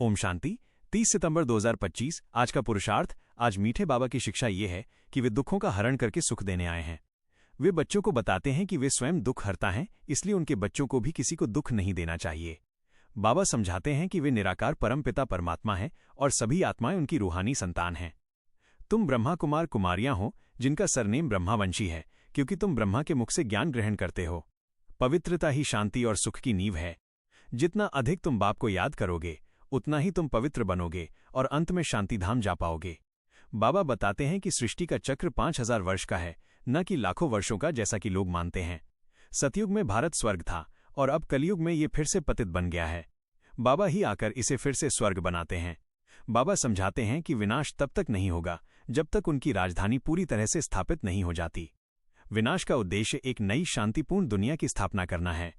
ओम शांति। 30 सितंबर 2025 आज का पुरुषार्थ। आज मीठे बाबा की शिक्षा ये है कि वे दुखों का हरण करके सुख देने आए हैं। वे बच्चों को बताते हैं कि वे स्वयं दुख हरता हैं, इसलिए उनके बच्चों को भी किसी को दुख नहीं देना चाहिए। बाबा समझाते हैं कि वे निराकार परमपिता परमात्मा हैं और सभी आत्माएं उनकी रूहानी संतान हैं। तुम ब्रह्मा कुमार कुमारियां हो जिनका सरनेम ब्रह्मावंशी है, क्योंकि तुम ब्रह्मा के मुख से ज्ञान ग्रहण करते हो। पवित्रता ही शांति और सुख की नींव है। जितना अधिक तुम बाप को याद करोगे उतना ही तुम पवित्र बनोगे और अंत में शांतिधाम जा पाओगे। बाबा बताते हैं कि सृष्टि का चक्र 5000 वर्ष का है, न कि लाखों वर्षों का जैसा कि लोग मानते हैं। सतयुग में भारत स्वर्ग था और अब कलयुग में ये फिर से पतित बन गया है। बाबा ही आकर इसे फिर से स्वर्ग बनाते हैं। बाबा समझाते हैं कि विनाश तब तक नहीं होगा जब तक उनकी राजधानी पूरी तरह से स्थापित नहीं हो जाती। विनाश का उद्देश्य एक नई शांतिपूर्ण दुनिया की स्थापना करना है।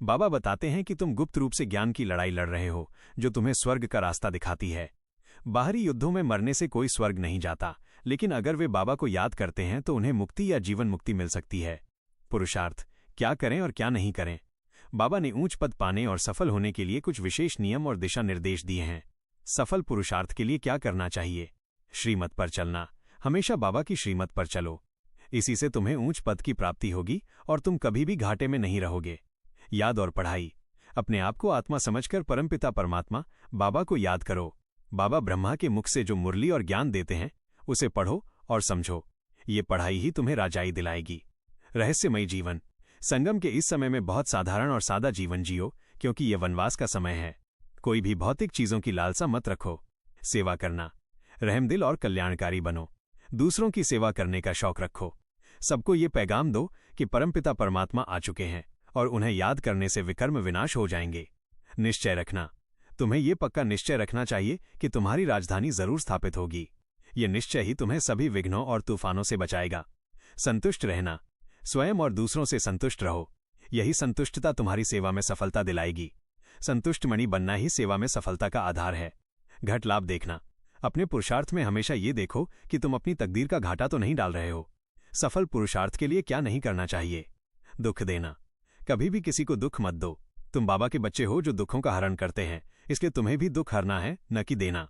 बाबा बताते हैं कि तुम गुप्त रूप से ज्ञान की लड़ाई लड़ रहे हो, जो तुम्हें स्वर्ग का रास्ता दिखाती है। बाहरी युद्धों में मरने से कोई स्वर्ग नहीं जाता, लेकिन अगर वे बाबा को याद करते हैं तो उन्हें मुक्ति या जीवन मुक्ति मिल सकती है। पुरुषार्थ क्या करें और क्या नहीं करें। बाबा ने ऊंच पद पाने और सफल होने के लिए कुछ विशेष नियम और दिशा निर्देश दिए हैं। सफल पुरुषार्थ के लिए क्या करना चाहिए? श्रीमत पर चलना। हमेशा बाबा की श्रीमत पर चलो। इसी से तुम्हें ऊंच पद की प्राप्ति होगी और तुम कभी भी घाटे में नहीं रहोगे। याद और पढ़ाई। अपने आप को आत्मा समझकर परमपिता परमात्मा बाबा को याद करो। बाबा ब्रह्मा के मुख से जो मुरली और ज्ञान देते हैं उसे पढ़ो और समझो। ये पढ़ाई ही तुम्हें राजाई दिलाएगी। रहस्यमयी जीवन। संगम के इस समय में बहुत साधारण और सादा जीवन जियो, क्योंकि यह वनवास का समय है। कोई भी भौतिक चीजों की लालसा मत रखो। सेवा करना। रहमदिल और कल्याणकारी बनो। दूसरों की सेवा करने का शौक रखो। सबको ये पैगाम दो कि परमपिता परमात्मा आ चुके हैं और उन्हें याद करने से विकर्म विनाश हो जाएंगे। निश्चय रखना। तुम्हें ये पक्का निश्चय रखना चाहिए कि तुम्हारी राजधानी जरूर स्थापित होगी। ये निश्चय ही तुम्हें सभी विघ्नों और तूफानों से बचाएगा। संतुष्ट रहना। स्वयं और दूसरों से संतुष्ट रहो। यही संतुष्टता तुम्हारी सेवा में सफलता दिलाएगी। संतुष्ट मणि बनना ही सेवा में सफलता का आधार है। घट लाभ देखना। अपने पुरुषार्थ में हमेशा ये देखो कि तुम अपनी तकदीर का घाटा तो नहीं डाल रहे हो। सफल पुरुषार्थ के लिए क्या नहीं करना चाहिए? दुख देना। कभी भी किसी को दुख मत दो। तुम बाबा के बच्चे हो जो दुखों का हरण करते हैं, इसलिए तुम्हें भी दुख हरना है, न कि देना।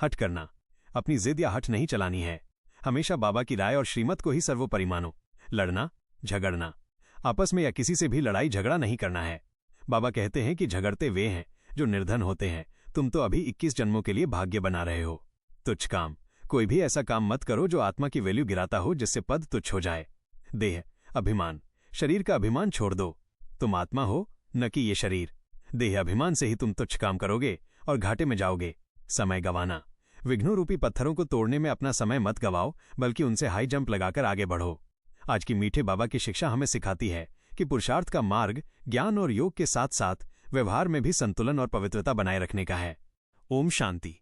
हट करना। अपनी जिद या हट नहीं चलानी है। हमेशा बाबा की राय और श्रीमत को ही सर्वोपरि मानो। लड़ना, झगड़ना। आपस में या किसी से भी लड़ाई झगड़ा नहीं करना है। बाबा कहते हैं कि झगड़ते वे हैं जो निर्धन होते हैं। तुम तो अभी 21 जन्मों के लिए भाग्य बना रहे हो। तुच्छ काम। कोई भी ऐसा काम मत करो जो आत्मा की वैल्यू गिराता हो, जिससे पद तुच्छ हो जाए। देह अभिमान। शरीर का अभिमान छोड़ दो। तुम आत्मा हो, न कि ये शरीर। देह अभिमान से ही तुम तुच्छ काम करोगे और घाटे में जाओगे। समय गंवाना। विघ्नों रूपी पत्थरों को तोड़ने में अपना समय मत गवाओ, बल्कि उनसे हाई जंप लगाकर आगे बढ़ो। आज की मीठे बाबा की शिक्षा हमें सिखाती है कि पुरुषार्थ का मार्ग ज्ञान और योग के साथ साथ व्यवहार में भी संतुलन और पवित्रता बनाए रखने का है। ओम शांति।